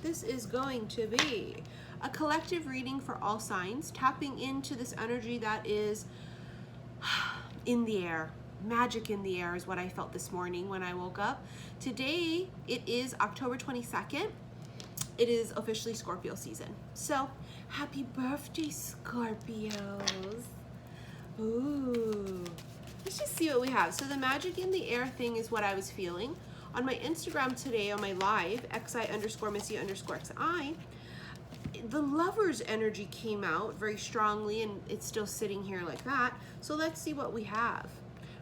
This is going to be a collective reading for all signs, tapping into this energy that is in the air. Magic in the air is what I felt this morning when I woke up. Today, it is October 22nd. It is officially Scorpio season. So, happy birthday, Scorpios. Ooh. Let's just see what we have. So the magic in the air thing is what I was feeling. On my Instagram today, on my live, xi_missy_xi, the lover's energy came out very strongly, and it's still sitting here like that. So let's see what we have.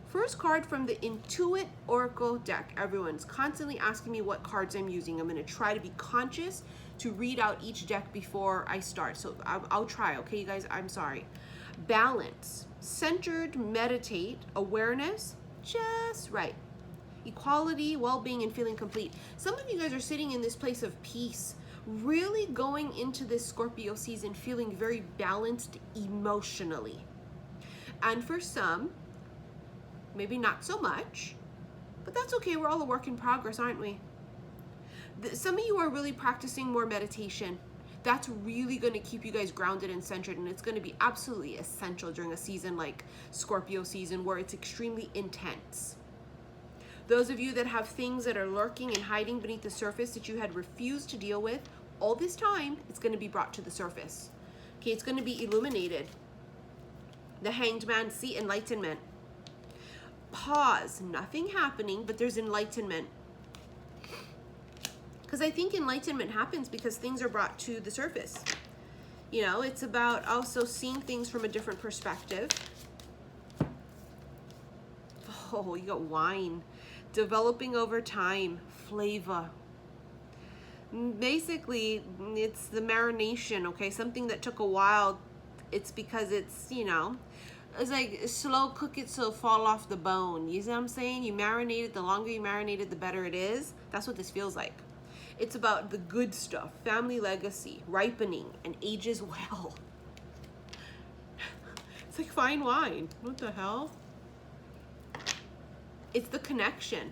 First card from the Intuit Oracle deck. Everyone's constantly asking me what cards I'm using. I'm going to try to be conscious to read out each deck before I start. So I'll try, okay, you guys? I'm sorry. Balance, centered, meditate, awareness, just right. Equality, well-being, and feeling complete. Some of you guys are sitting in this place of peace, really going into this Scorpio season feeling very balanced emotionally. And for some, maybe not so much, but that's okay. We're all a work in progress, aren't we? Some of you are really practicing more meditation. That's really going to keep you guys grounded and centered, and it's going to be absolutely essential during a season like Scorpio season where it's extremely intense. Those of you that have things that are lurking and hiding beneath the surface that you had refused to deal with all this time, it's going to be brought to the surface. Okay, it's going to be illuminated. The Hanged Man, see, enlightenment. Pause, nothing happening, but there's enlightenment. Because I think enlightenment happens because things are brought to the surface. You know, it's about also seeing things from a different perspective. Oh, you got wine. Developing over time, flavor. Basically, it's the marination, okay? Something that took a while, it's because it's, you know, it's like slow cook it so it'll fall off the bone. You see what I'm saying? You marinate it, the longer you marinate it, the better it is. That's what this feels like. It's about the good stuff, family legacy, ripening, and ages well. It's like fine wine. What the hell? It's the connection.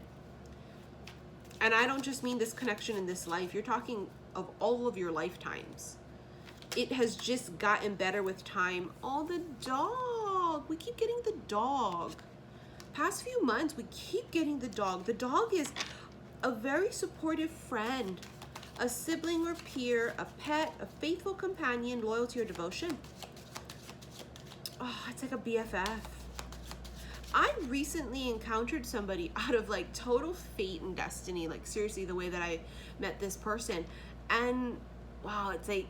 And I don't just mean this connection in this life. You're talking of all of your lifetimes. It has just gotten better with time. Oh, the dog. We keep getting the dog. Past few months, we keep getting the dog. The dog is a very supportive friend, a sibling or peer, a pet, a faithful companion, loyalty or devotion. Oh, it's like a BFF. I recently encountered somebody out of like total fate and destiny, like seriously, the way that I met this person. And wow, it's like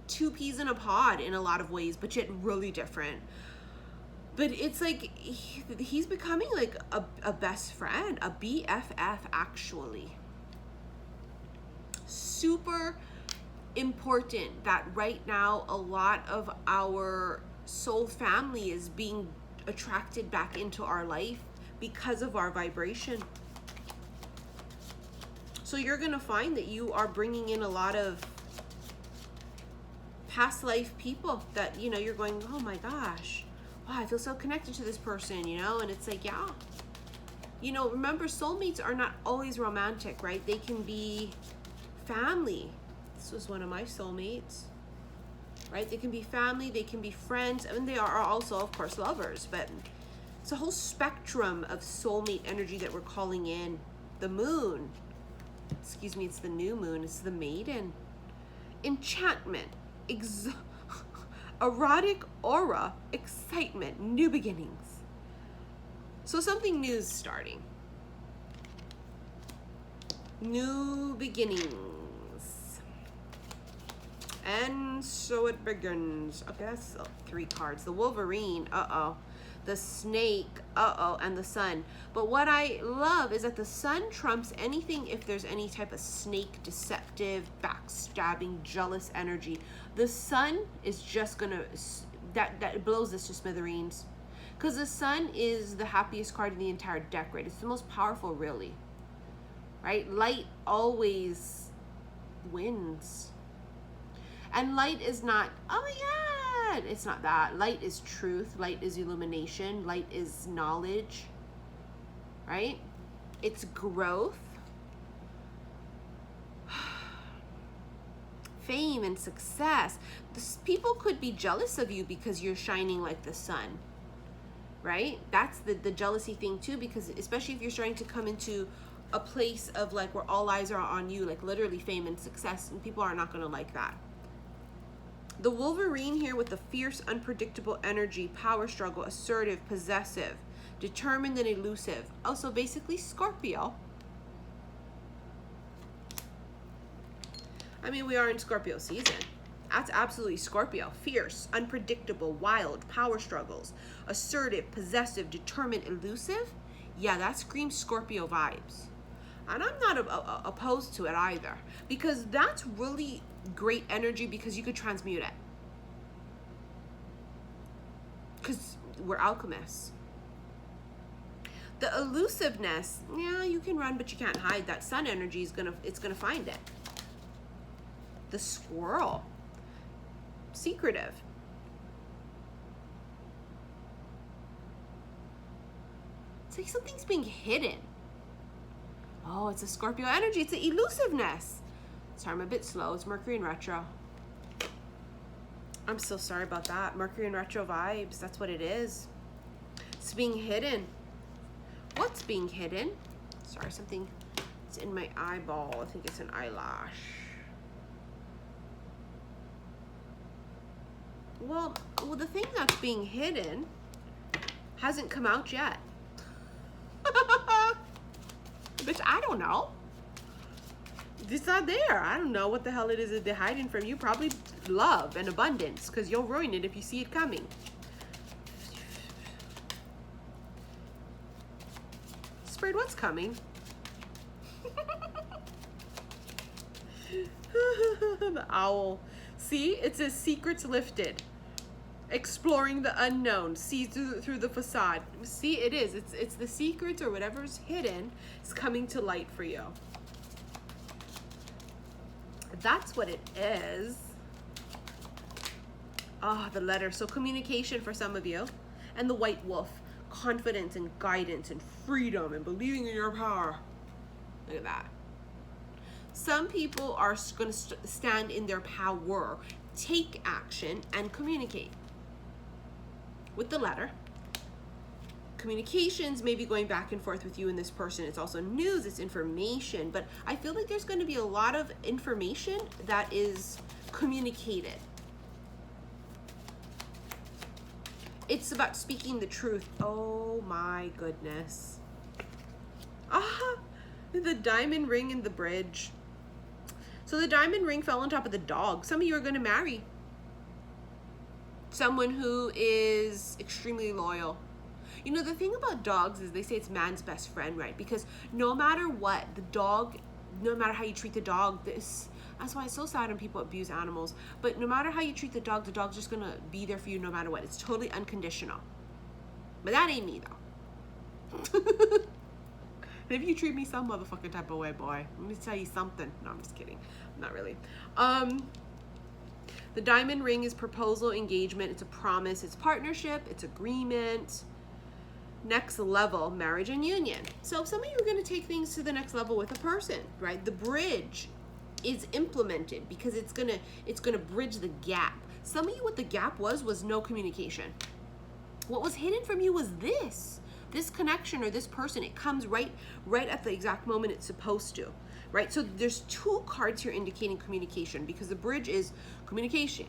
two peas in a pod in a lot of ways, but yet really different. But it's like he's becoming like a best friend, a BFF actually. Super important that right now a lot of our soul family is being attracted back into our life because of our vibration. So you're going to find that you are bringing in a lot of past life people that, you know, you're going, oh my gosh. Wow, I feel so connected to this person, you know, and it's like, yeah. You know, remember, soulmates are not always romantic, right? They can be family. This was one of my soulmates, right? They can be family, they can be friends, and they are also, of course, lovers, but it's a whole spectrum of soulmate energy that we're calling in. The moon, excuse me, it's the new moon, it's the maiden. Enchantment, erotic aura, excitement, new beginnings. So something new is starting. New beginnings. And so it begins. Okay, that's 3 cards. The Wolverine, uh-oh. The snake, uh-oh, and the sun. But what I love is that the sun trumps anything if there's any type of snake, deceptive, backstabbing, jealous energy. The sun is just gonna, that blows this to smithereens. Because the sun is the happiest card in the entire deck, right? It's the most powerful, really. Right? Light always wins. And light is not, oh my God, it's not that. Light is truth, light is illumination, light is knowledge, right? It's growth. fame and success. People could be jealous of you because you're shining like the sun, right? That's the jealousy thing too, because especially if you're starting to come into a place of like where all eyes are on you, like literally fame and success, and people are not going to like that. The Wolverine here with the fierce, unpredictable energy, power struggle, assertive, possessive, determined and elusive. Also basically Scorpio. I mean, we are in Scorpio season. That's absolutely Scorpio. Fierce, unpredictable, wild, power struggles, assertive, possessive, determined, elusive. Yeah, that screams Scorpio vibes. And I'm not opposed to it either, because that's really great energy because you could transmute it. Because we're alchemists. The elusiveness, yeah, you can run, but you can't hide. That sun energy is gonna find it. The squirrel, secretive. It's like something's being hidden. Oh, it's a Scorpio energy. It's the elusiveness. Sorry, I'm a bit slow. It's Mercury in retro. I'm so sorry about that. Mercury in retro vibes. That's what it is. It's being hidden. What's being hidden? Sorry, something is in my eyeball. I think it's an eyelash. Well, the thing that's being hidden hasn't come out yet. Bitch, I don't know. It's not there. I don't know what the hell it is that they're hiding from you. Probably love and abundance, because you'll ruin it if you see it coming. Spirit, what's coming? The owl. See, it says secrets lifted. Exploring the unknown. See through the facade. See, it is. It's the secrets or whatever's hidden is coming to light for you. That's what it is. Ah, the letter. So communication for some of you. And the white wolf. Confidence and guidance and freedom and believing in your power. Look at that. Some people are going to stand in their power, take action, and communicate. With the letter. Communications may be going back and forth with you and this person. It's also news, it's information, but I feel like there's going to be a lot of information that is communicated. It's about speaking the truth. Oh my goodness. Ah, the diamond ring and the bridge. So the diamond ring fell on top of the dog. Some of you are going to marry someone who is extremely loyal. You know, the thing about dogs is they say it's man's best friend, right? Because no matter what, the dog, no matter how you treat the dog, that's why it's so sad when people abuse animals. But no matter how you treat the dog's just going to be there for you no matter what. It's totally unconditional. But that ain't me, though. If you treat me some motherfucking type of way, boy, let me tell you something. No, I'm just kidding. Not really. The diamond ring is proposal, engagement. It's a promise. It's partnership. It's agreement. Next level, marriage and union. So some of you are going to take things to the next level with a person, right? The bridge is implemented because it's gonna bridge the gap. Some of you, what the gap was no communication. What was hidden from you was this connection or this person. It comes right at the exact moment it's supposed to, right? So there's two cards here indicating communication, because the bridge is communication,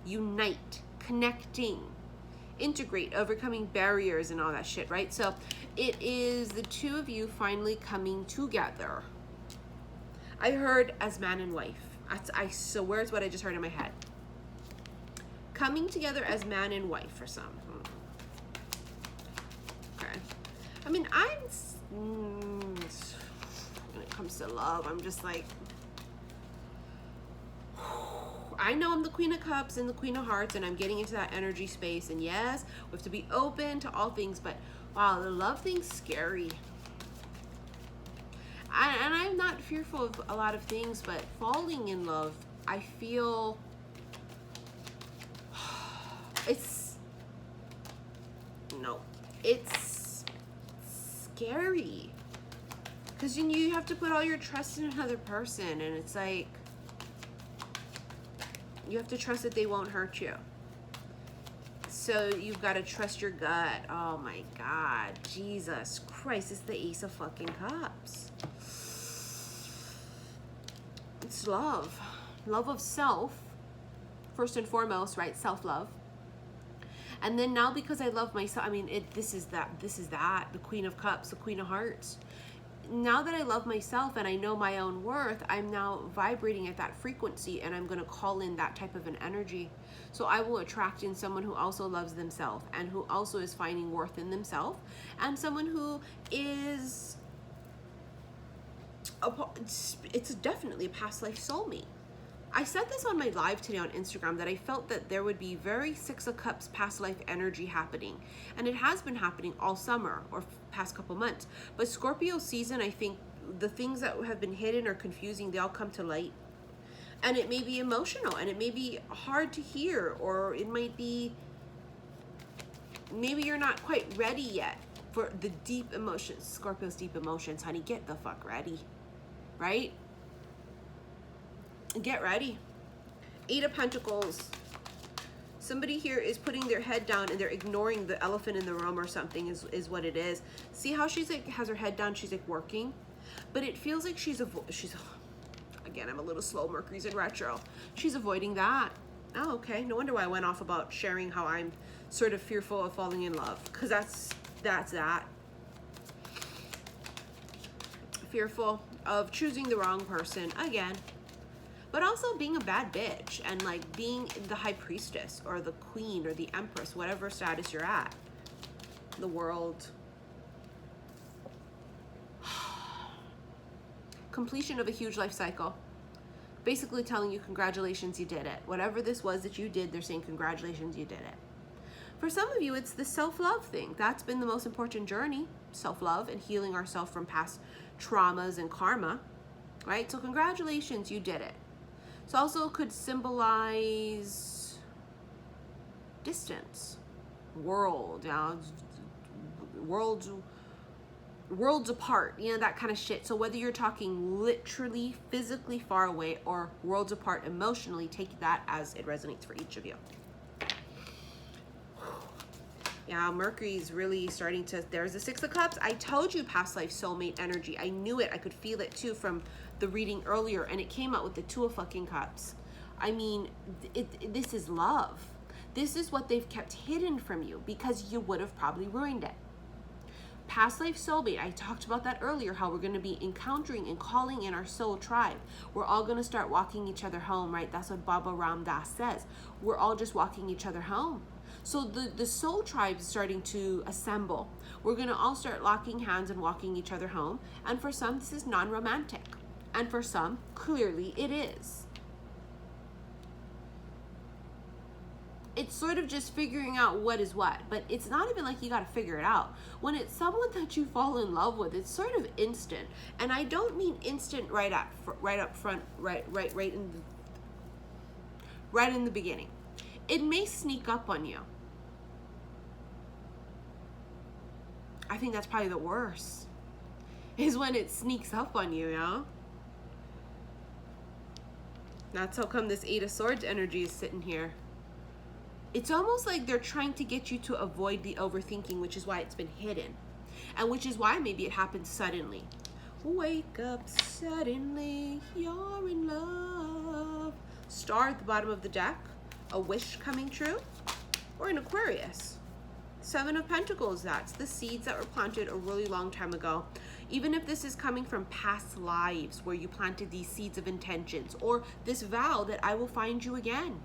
unite, connecting, integrate, overcoming barriers and all that shit, right? So it is the two of you finally coming together. I heard as man and wife. I swear it's what I just heard in my head. Coming together as man and wife for some. Okay. I mean, when it comes to love, I'm just like, I know I'm the Queen of Cups and the Queen of Hearts, and I'm getting into that energy space. And yes, we have to be open to all things, but wow, the love thing's scary. And I'm not fearful of a lot of things, but falling in love, I feel it's scary. Because you have to put all your trust in another person, and it's like, you have to trust that they won't hurt you. So you've got to trust your gut. Oh my God, Jesus Christ, it's the Ace of fucking Cups. It's love. Love of self, first and foremost, right? Self-love. And then now, because I love myself, I mean, this is that, the Queen of Cups, the Queen of Hearts. Now that I love myself and I know my own worth, I'm now vibrating at that frequency, and I'm going to call in that type of an energy. So I will attract in someone who also loves themselves and who also is finding worth in themselves, and someone who is, it's definitely a past life soulmate. I said this on my live today on Instagram, that I felt that there would be very Six of Cups past life energy happening. And it has been happening all summer or past couple months. But Scorpio season, I think the things that have been hidden or confusing, they all come to light. And it may be emotional, and it may be hard to hear, or it might be, maybe you're not quite ready yet for the deep emotions. Scorpio's deep emotions, honey, get the fuck ready, right? Get ready. Eight of Pentacles. Somebody here is putting their head down and they're ignoring the elephant in the room or something is what it is. See how she's like, has her head down, she's like working, but it feels like she's again, I'm a little slow, Mercury's in retro. She's avoiding that. Oh, okay. No wonder why I went off about sharing how I'm sort of fearful of falling in love, because that's that. Fearful of choosing the wrong person again. But also being a bad bitch, and like being the high priestess or the queen or the empress, whatever status you're at. The world. Completion of a huge life cycle. Basically telling you, congratulations, you did it. Whatever this was that you did, they're saying congratulations, you did it. For some of you, it's the self-love thing. That's been the most important journey. Self-love and healing ourselves from past traumas and karma. Right? So congratulations, you did it. So also could symbolize distance, world, you know, worlds apart, you know, that kind of shit. So whether you're talking literally, physically far away, or worlds apart emotionally, take that as it resonates for each of you. Yeah, Mercury's really starting to, there's the Six of Cups. I told you past life soulmate energy. I knew it. I could feel it too from the reading earlier, and it came out with the Two of fucking Cups. I mean, this is love. This is what they've kept hidden from you because you would have probably ruined it. Past life soulmate, I talked about that earlier, how we're going to be encountering and calling in our soul tribe. We're all going to start walking each other home, right? That's what Baba Ram Das says. We're all just walking each other home. So the soul tribe is starting to assemble. We're going to all start locking hands and walking each other home. And for some, this is non-romantic. And for some, clearly it is. It's sort of just figuring out what is what, but it's not even like you got to figure it out. When it's someone that you fall in love with, it's sort of instant. And I don't mean instant right up front, right in the beginning. It may sneak up on you. I think that's probably the worst, is when it sneaks up on you, you know? That's how come this Eight of Swords energy is sitting here. It's almost like they're trying to get you to avoid the overthinking, which is why it's been hidden. And which is why maybe it happens suddenly. Wake up suddenly, you're in love. Star at the bottom of the deck, a wish coming true, or an Aquarius. Seven of Pentacles, that's the seeds that were planted a really long time ago. Even if this is coming from past lives where you planted these seeds of intentions, or this vow that I will find you again.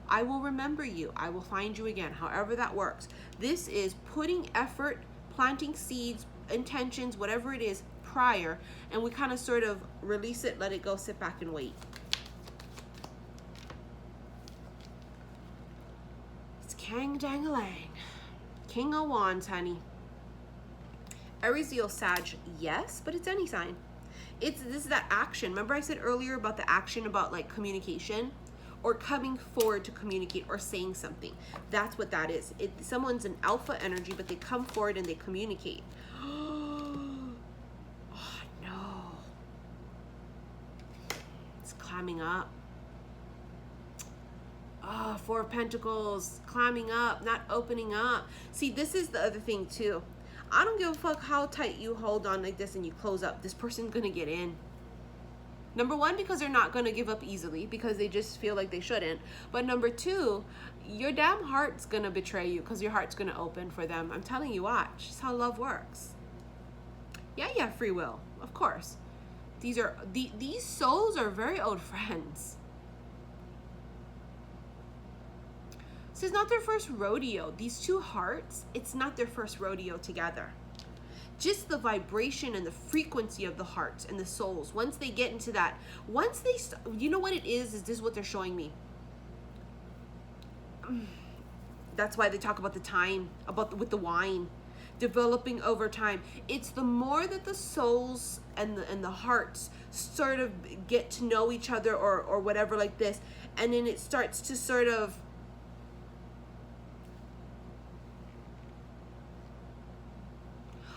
I will remember you. I will find you again. However that works. This is putting effort, planting seeds, intentions, whatever it is, prior, and we kind of sort of release it, let it go, sit back and wait. It's Kang Dang-a-lang. King of Wands, honey. Aries, Leo, Sag, yes, but it's any sign. This is that action. Remember I said earlier about the action, about like communication? Or coming forward to communicate or saying something. That's what that is. Someone's an alpha energy, but they come forward and they communicate. Oh, no. climbing up. Oh, Four of Pentacles, climbing up, not opening up. See, this is the other thing too. I don't give a fuck how tight you hold on like this and you close up. This person's gonna get in. Number one, because they're not gonna give up easily because they just feel like they shouldn't. But number two, your damn heart's gonna betray you because your heart's gonna open for them. I'm telling you, watch. It's how love works. Yeah, you have free will, of course. These souls are very old friends. This is not their first rodeo. These two hearts, it's not their first rodeo together. Just the vibration and the frequency of the hearts and the souls, once they get into that, once they, you know what it is this what they're showing me. That's why they talk about the time, with the wine, developing over time. It's the more that the souls and the hearts sort of get to know each other or whatever like this, and then it starts to sort of,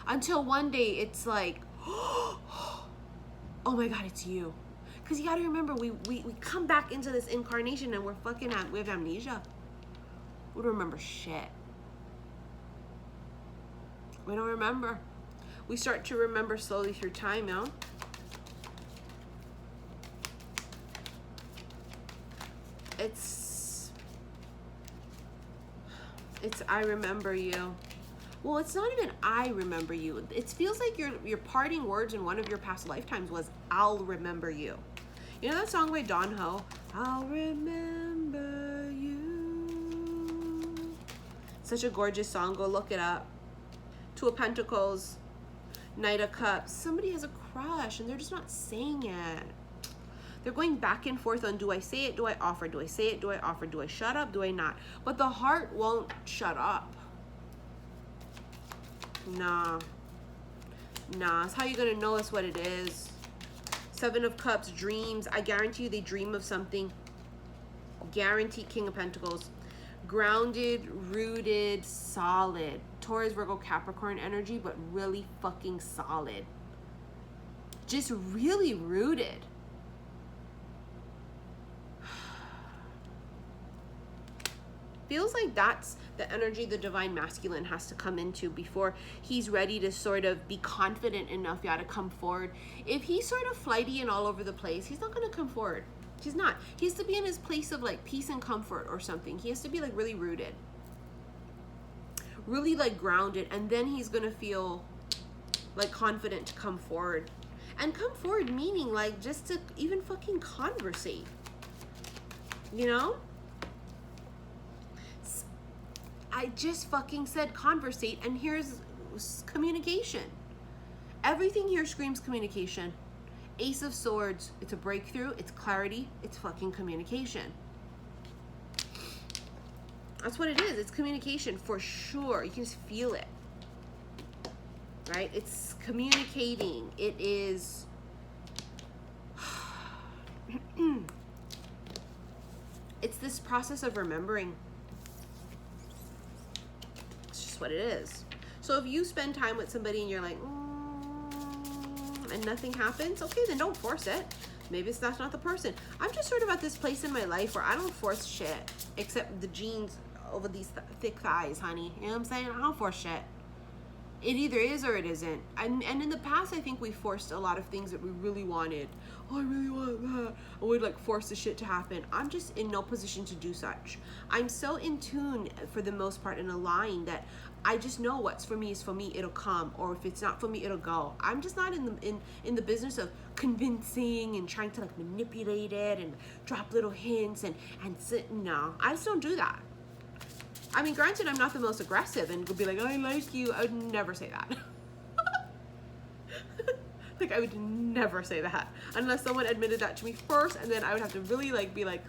until one day it's like, oh my God, it's you. Because you got to remember, we come back into this incarnation and we have amnesia. We don't remember shit. We don't remember. We start to remember slowly through time, yo. It's I remember you. Well, it's not even I remember you. It feels like your parting words in one of your past lifetimes was, I'll remember you. You know that song by Don Ho? I'll remember you. Such a gorgeous song. Go look it up. Two of Pentacles, Knight of Cups. Somebody has a crush and they're just not saying it. They're going back and forth on, do I say it? Do I offer? Do I say it? Do I offer? Do I shut up? Do I not? But the heart won't shut up. Nah. It's how you're gonna know it's what it is. Seven of Cups, dreams. I guarantee you they dream of something. Guarantee. King of Pentacles. Grounded, rooted, solid. Taurus, Virgo, Capricorn energy, but really fucking solid. Just really rooted. Feels like that's the energy the divine masculine has to come into before he's ready to sort of be confident enough, to come forward. If he's sort of flighty and all over the place, he's not going to come forward. He's not. He has to be in his place of like peace and comfort or something. He has to be like really rooted, really like grounded, and then he's going to feel like confident to come forward. And come forward meaning like just to even fucking conversate, you know? I just fucking said conversate, and here's communication. Everything here screams communication. Ace of Swords, it's a breakthrough, it's clarity, it's fucking communication. That's what it is. It's communication for sure. You can just feel it. Right? It's communicating. It is it's this process of remembering. What it is. So if you spend time with somebody and you're like and nothing happens, okay, then don't force it. Maybe that's not the person. I'm just sort of at this place in my life where I don't force shit except the jeans over these thick thighs, honey. You know what I'm saying? I don't force shit. It either is or it isn't. And in the past, I think we forced a lot of things that we really wanted. Oh, I really want that. And we'd like force the shit to happen. I'm just in no position to do such. I'm so in tune for the most part in a line that I just know what's for me is for me. It'll come, or if it's not for me, it'll go. I'm just not in the business of convincing and trying to like manipulate it and drop little hints and sit. No, I just don't do that. I mean, granted, I'm not the most aggressive and would be like, I like you. I would never say that. Like, I would never say that unless someone admitted that to me first, and then I would have to really like be like.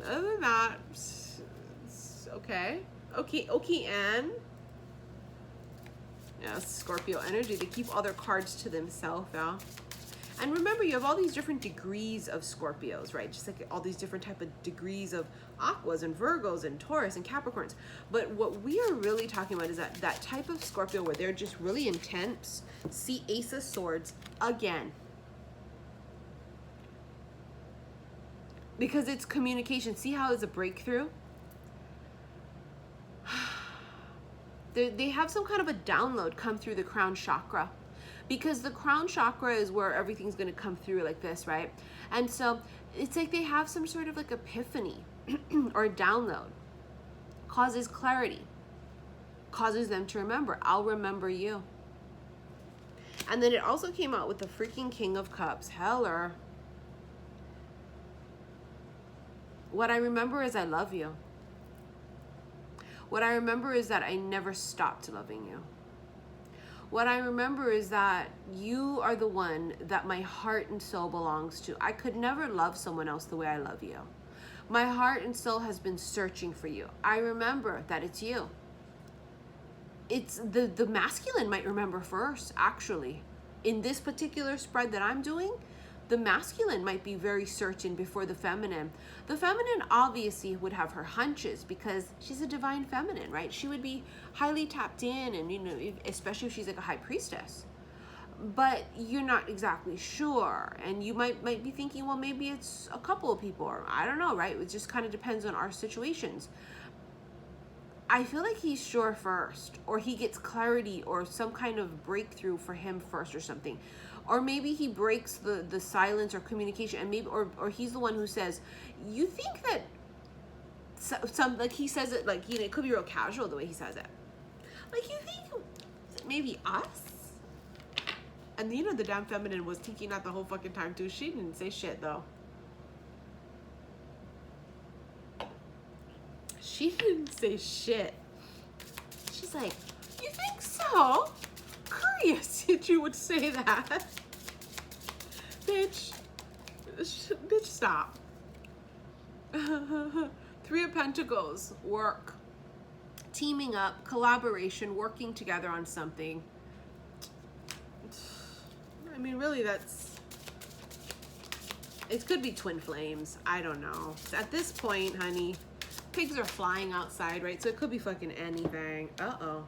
Other than that, okay, and yeah, Scorpio energy. They keep all their cards to themselves, yeah. And remember, you have all these different degrees of Scorpios, right? Just like all these different type of degrees of Aquas and Virgos and Taurus and Capricorns. But what we are really talking about is that type of Scorpio where they're just really intense. See Ace of Swords again. because it's communication. See how it's a breakthrough? They have some kind of a download come through the crown chakra, because the crown chakra is where everything's going to come through like this, right? And so it's like they have some sort of like epiphany or a download, causes clarity, causes them to remember. I'll remember you. And then it also came out with the freaking King of Cups. Heller. What I remember is I love you. What I remember is that I never stopped loving you. What I remember is that you are the one that my heart and soul belongs to. I could never love someone else the way I love you. My heart and soul has been searching for you. I remember that it's you. It's the masculine might remember first, actually. In this particular spread that I'm doing, the masculine might be very certain before the feminine. The feminine obviously would have her hunches because she's a divine feminine, right? She would be highly tapped in, and you know, especially if she's like a high priestess. But you're not exactly sure, and you might be thinking, well, maybe it's a couple of people, or I don't know, right? It just kind of depends on our situations. I feel like he's sure first, or he gets clarity or some kind of breakthrough for him first or something. Or maybe he breaks the silence or communication, and maybe or he's the one who says, you think that some like he says it like, you know, it could be real casual the way he says it. Like, you think maybe us? And you know, the damn feminine was thinking that the whole fucking time too. She didn't say shit though. She didn't say shit. She's like, you think so? Curious that you would say that. Bitch, stop. Three of Pentacles, work, teaming up, collaboration, working together on something. I mean, really, it could be twin flames. I don't know. At this point, honey, pigs are flying outside, right? So it could be fucking anything. Uh-oh.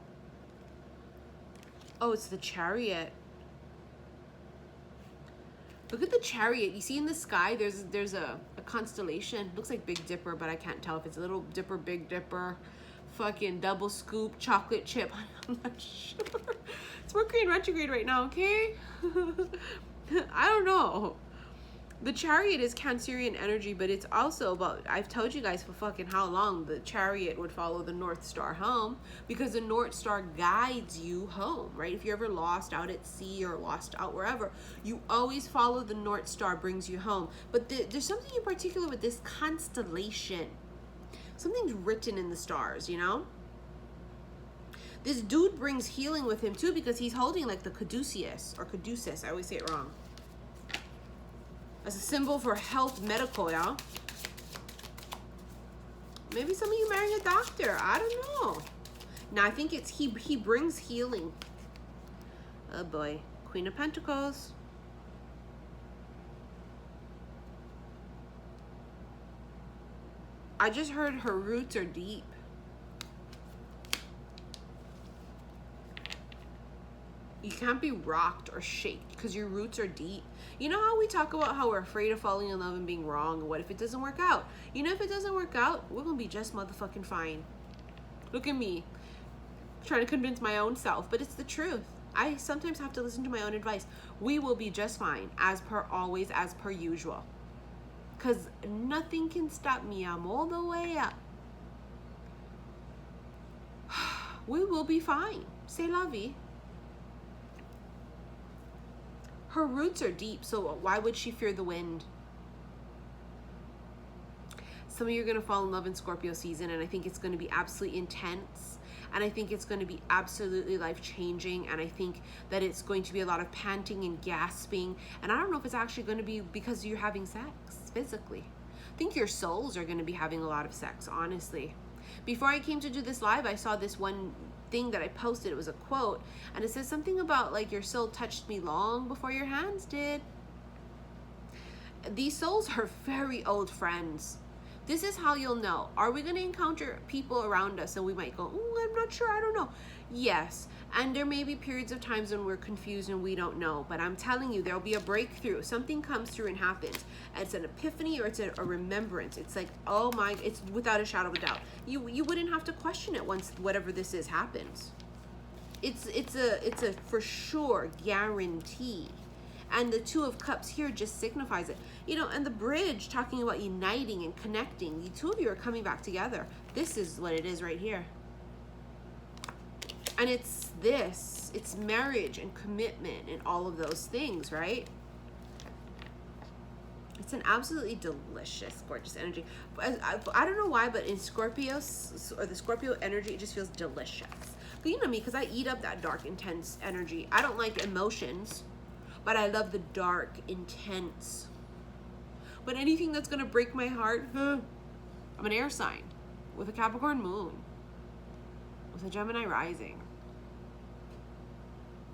Oh, it's the Chariot. Look at the Chariot. You see in the sky, there's a constellation. Looks like Big Dipper, but I can't tell if it's a Little Dipper, Big Dipper, fucking double scoop, chocolate chip. I'm not sure. It's Mercury in retrograde right now, okay? I don't know. The Chariot is Cancerian energy, but it's also about, I've told you guys for fucking how long the Chariot would follow the North Star home, because the North Star guides you home, right? If you're ever lost out at sea or lost out wherever, you always follow the North Star, brings you home. But there's something in particular with this constellation. Something's written in the stars, you know? This dude brings healing with him too, because he's holding like the caduceus, or caduceus, I always say it wrong. As a symbol for health, medical, yeah? Maybe some of you marrying a doctor. I don't know. Now, I think it's he brings healing. Oh, boy. Queen of Pentacles. I just heard her roots are deep. You can't be rocked or shaked because your roots are deep. You know how we talk about how we're afraid of falling in love and being wrong, and what if it doesn't work out? You know, if it doesn't work out, we're gonna be just motherfucking fine. Look at me, trying to convince my own self, but it's the truth. I sometimes have to listen to my own advice. We will be just fine, as per always, as per usual. Because nothing can stop me. I'm all the way up. We will be fine. C'est la vie. Her roots are deep, so why would she fear the wind? Some of you are going to fall in love in Scorpio season, and I think it's going to be absolutely intense, and I think it's going to be absolutely life-changing, and I think that it's going to be a lot of panting and gasping, and I don't know if it's actually going to be because you're having sex physically. I think your souls are going to be having a lot of sex, honestly. Before I came to do this live, I saw this one thing that I posted. It was a quote, and it says something about like, your soul touched me long before your hands did. These souls are very old friends. This is how you'll know. Are we going to encounter people around us and we might go, oh, I'm not sure, I don't know. Yes, and there may be periods of times when we're confused and we don't know, but I'm telling you, there'll be a breakthrough. Something comes through and happens. It's an epiphany or it's a remembrance. It's like, oh my, it's without a shadow of a doubt. You wouldn't have to question it once whatever this is happens. It's a for sure guarantee. And the Two of Cups here just signifies it. You know, and the bridge talking about uniting and connecting. The two of you are coming back together. This is what it is right here. And it's this. It's marriage and commitment and all of those things, right? It's an absolutely delicious, gorgeous energy. I don't know why, but in Scorpios, or the Scorpio energy, it just feels delicious. But you know me, because I eat up that dark, intense energy. I don't like emotions, but I love the dark, intense. But anything that's going to break my heart, I'm an air sign with a Capricorn moon, with a Gemini rising.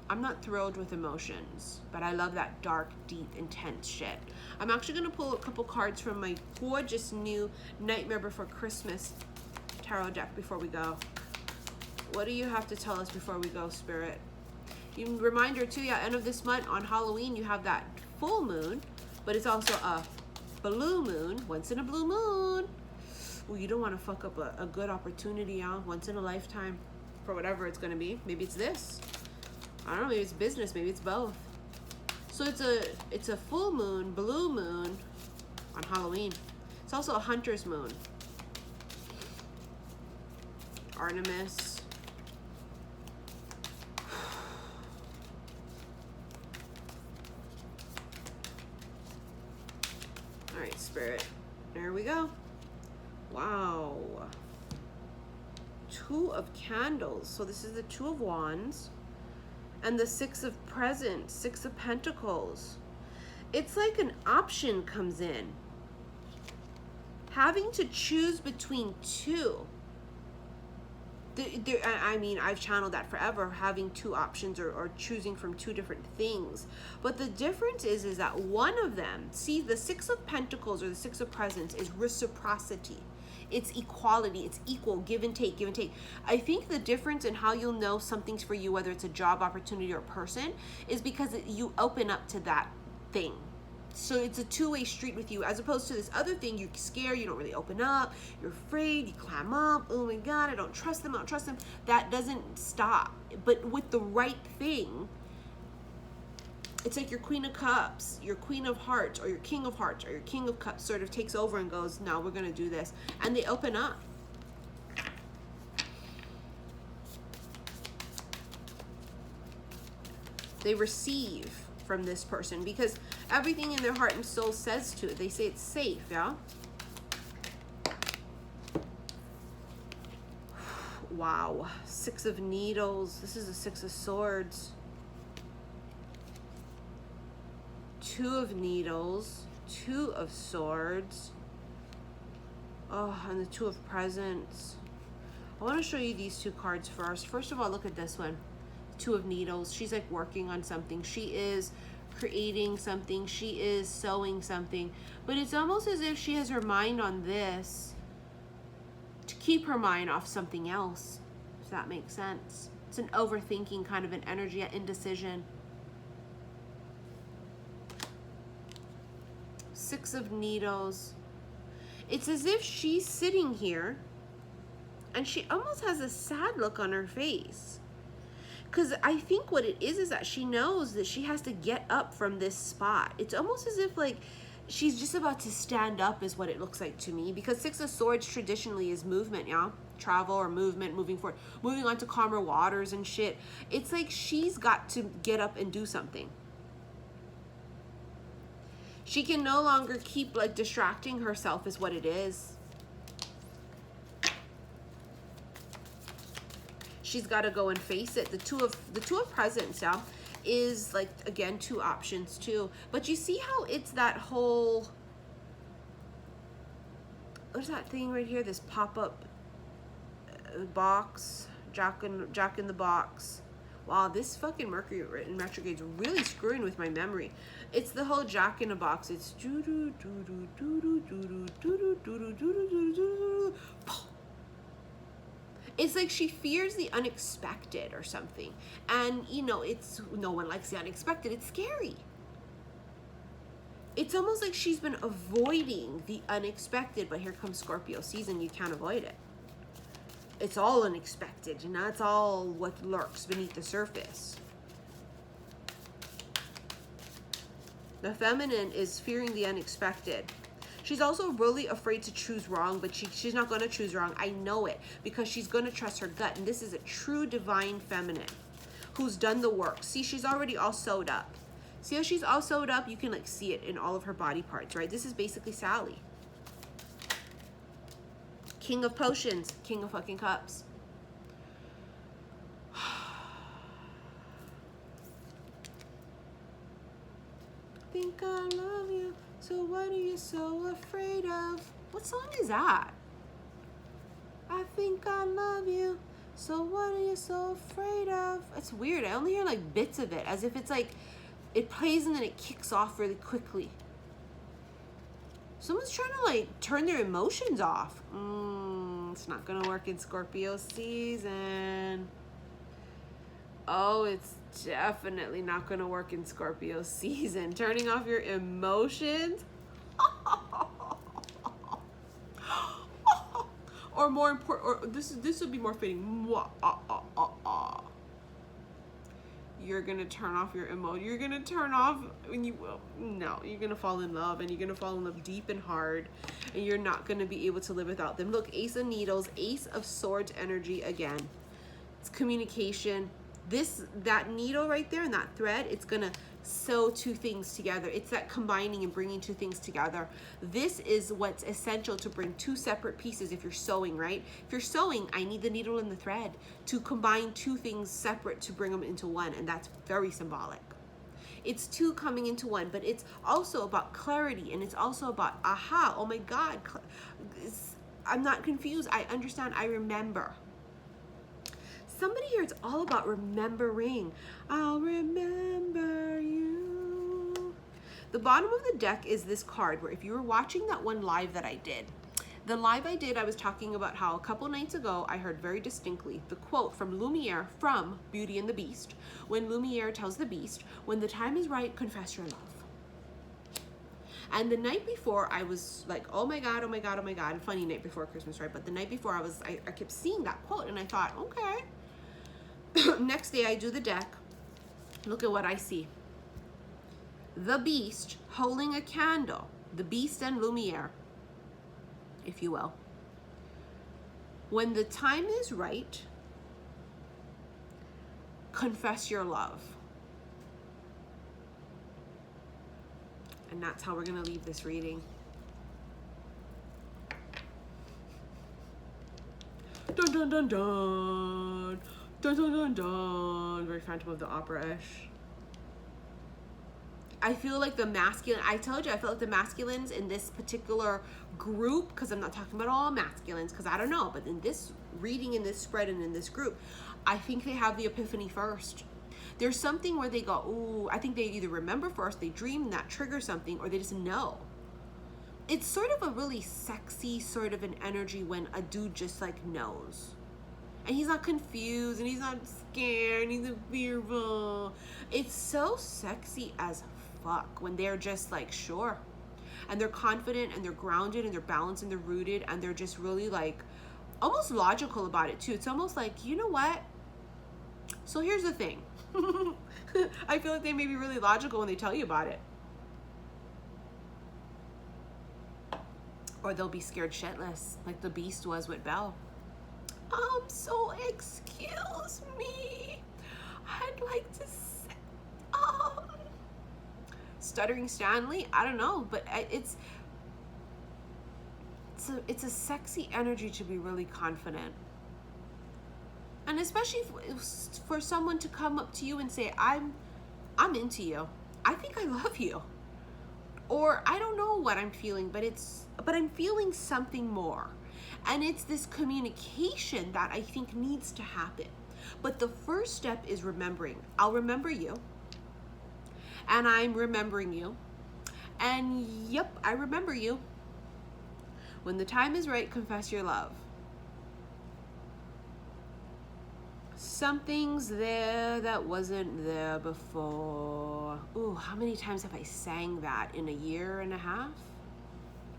I'm not thrilled with emotions, but I love that dark, deep, intense shit. I'm actually going to pull a couple cards from my gorgeous new Nightmare Before Christmas tarot deck before we go. What do you have to tell us before we go, Spirit? Reminder too, yeah, end of this month on Halloween, you have that full moon, but it's also a blue moon, once in a blue moon. Well, you don't want to fuck up a good opportunity, huh? Once in a lifetime for whatever it's going to be. Maybe it's this. I don't know, maybe it's business, maybe it's both. So it's a full moon, blue moon on Halloween. It's also a hunter's moon. Artemis. All right, Spirit. There we go. Wow. Two of Candles. So this is the Two of Wands. And the Six of Presents, Six of Pentacles. It's like an option comes in. Having to choose between two. I mean, I've channeled that forever, having two options or choosing from two different things. But the difference is that one of them, see, the Six of Pentacles or the Six of Presents is reciprocity. It's equality, it's equal, give and take, give and take. I think the difference in how you'll know something's for you, whether it's a job opportunity or a person, is because you open up to that thing. So it's a two-way street with you, as opposed to this other thing, you're scared, you don't really open up, you're afraid, you clam up, oh my God, I don't trust them, I don't trust them. That doesn't stop. But with the right thing, it's like your Queen of Cups, your Queen of Hearts, or your King of Hearts, or your King of Cups sort of takes over and goes, no, we're going to do this. And they open up. They receive from this person because everything in their heart and soul says to it. They say it's safe, yeah? Wow. Six of Needles. This is a Six of Swords. Two of Needles, Two of Swords, oh, and the Two of Presents. I want to show you these two cards first. First of all, look at this one, Two of Needles. She's like working on something. She is creating something. She is sewing something. But it's almost as if she has her mind on this to keep her mind off something else, if that makes sense. It's an overthinking kind of an energy, an indecision. Six of Needles. It's as if she's sitting here and she almost has a sad look on her face. Because I think what it is that she knows that she has to get up from this spot. It's almost as if like she's just about to stand up is what it looks like to me. Because Six of Swords traditionally is movement, yeah? Travel or movement, moving forward, moving on to calmer waters and shit. It's like she's got to get up and do something. She can no longer keep like distracting herself is what it is. She's got to go and face it. The two of Presents, yeah, is like, again, two options too. But you see how it's that whole, what's that thing right here? This pop-up box, Jack in the Box, Wow, this fucking Mercury in retrograde is really screwing with my memory. It's the whole Jack in a Box. It's it's like she fears the unexpected or something. And, you know, it's, no one likes the unexpected. It's scary. It's almost like she's been avoiding the unexpected, but here comes Scorpio season. You can't avoid it. It's all unexpected, and that's all what lurks beneath the surface. The feminine is fearing the unexpected. She's also really afraid to choose wrong, but she's not going to choose wrong. I know it, because she's going to trust her gut. And this is a true divine feminine who's done the work. See, she's already all sewed up. See how she's all sewed up? You can like see it in all of her body parts, right? This is basically Sally. King of Potions, King of fucking Cups. Think I love you, so what are you so afraid of? What song is that? I think I love you, so what are you so afraid of? It's weird. I only hear like bits of it, as if it's like it plays and then it kicks off really quickly. Someone's trying to like turn their emotions off. It's not gonna work in Scorpio season. Oh, it's definitely not gonna work in Scorpio season. Turning off your emotions. Or more important, or this would be more fitting. You're gonna turn off your emotion. You're gonna turn off when you will. No, you're gonna fall in love, and you're gonna fall in love deep and hard, and you're not gonna be able to live without them. Look, Ace of Needles, Ace of Swords energy again. It's communication. That needle right there and that thread, it's gonna sew two things together. It's that combining and bringing two things together. This is what's essential to bring two separate pieces if you're sewing, right? If you're sewing, I need the needle and the thread to combine two things separate to bring them into one, and that's very symbolic. It's two coming into one, but it's also about clarity, and it's also about, aha, oh my God, I'm not confused, I understand, I remember. Somebody here, it's all about remembering. I'll remember you. The bottom of the deck is this card where if you were watching that one live that I did, the live I did, I was talking about how a couple nights ago, I heard very distinctly the quote from Lumiere from Beauty and the Beast, when Lumiere tells the Beast, when the time is right, confess your love. And the night before, I was like, oh my God, oh my God, oh my God. Funny night before Christmas, right? But the night before, I kept seeing that quote, and I thought, okay. Next day, I do the deck. Look at what I see. The Beast holding a candle. The Beast and Lumiere, if you will. When the time is right, confess your love. And that's how we're going to leave this reading. Dun dun dun dun. Dun dun dun dun. Very Phantom of the Opera-ish. I feel like the masculine, I told you, I feel like the masculines in this particular group, because I'm not talking about all masculines, because I don't know, but in this reading, in this spread, and in this group, I think they have the epiphany first. There's something where they go, ooh, I think they either remember first, they dream, and that triggers something, or they just know. It's sort of a really sexy sort of an energy when a dude just like knows. And he's not confused, and he's not scared, and he's not fearful. It's so sexy as fuck when they're just like, sure. And they're confident, and they're grounded, and they're balanced, and they're rooted, and they're just really like, almost logical about it too. It's almost like, you know what? So here's the thing. I feel like they may be really logical when they tell you about it. Or they'll be scared shitless, like the Beast was with Belle. So excuse me. I'd like to say, Stuttering Stanley, I don't know, but it's a sexy energy to be really confident. And especially for someone to come up to you and say, I'm into you. I think I love you. Or I don't know what I'm feeling, but I'm feeling something more. And it's this communication that I think needs to happen. But the first step is remembering. I'll remember you. And I'm remembering you. And yep, I remember you. When the time is right, confess your love. Something's there that wasn't there before. Ooh, how many times have I sang that in a year and a half?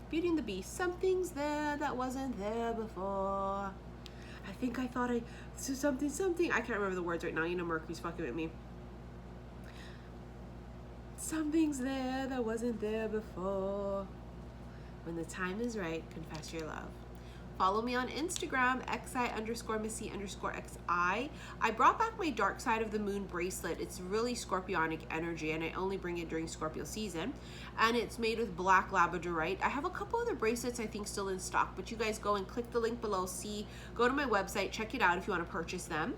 Beauty and the Beast. Something's there that wasn't there before. I think I thought I something. I can't remember the words right now. You know, Mercury's fucking with me. Something's there that wasn't there before. When the time is right, confess your love. Follow me on Instagram, xi_missy_xi. I brought back my Dark Side of the Moon bracelet. It's really scorpionic energy, and I only bring it during Scorpio season. And it's made with black labradorite. I have a couple other bracelets I think still in stock, but you guys go and click the link below. Go to my website, check it out if you want to purchase them.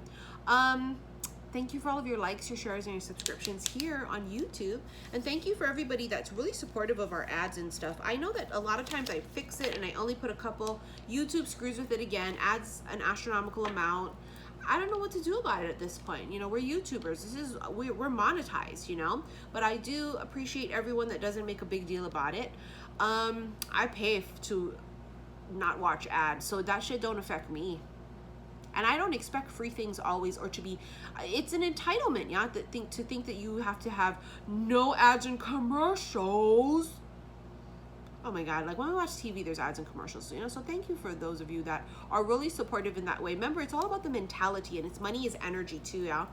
Thank you for all of your likes, your shares, and your subscriptions here on YouTube. And thank you for everybody that's really supportive of our ads and stuff. I know that a lot of times I fix it and I only put a couple. YouTube screws with it again, adds an astronomical amount. I don't know what to do about it at this point. You know, we're YouTubers. We're monetized, you know. But I do appreciate everyone that doesn't make a big deal about it. I pay to not watch ads, so that shit don't affect me. And I don't expect free things always, or to be, it's an entitlement, yeah, to think that you have to have no ads and commercials. Oh my God, like when we watch TV, there's ads and commercials, you know, so thank you for those of you that are really supportive in that way. Remember, it's all about the mentality, and it's money is energy too, yeah?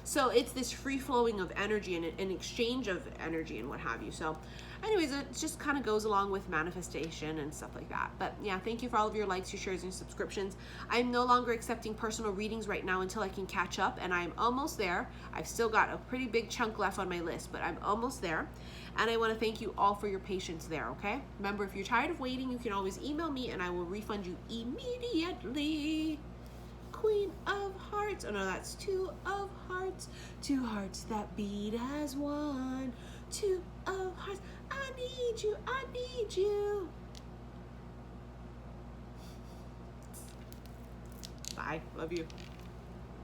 So it's this free flowing of energy and an exchange of energy and what have you. So anyways, it just kind of goes along with manifestation and stuff like that. But yeah, thank you for all of your likes, your shares, and your subscriptions. I'm no longer accepting personal readings right now until I can catch up, and I'm almost there. I've still got a pretty big chunk left on my list, but I'm almost there. And I want to thank you all for your patience there, okay? Remember, if you're tired of waiting, you can always email me and I will refund you immediately. Queen of Hearts. Oh no, that's Two of Hearts. Two hearts that beat as one. Two of Hearts. I need you. I need you. Bye. Love you.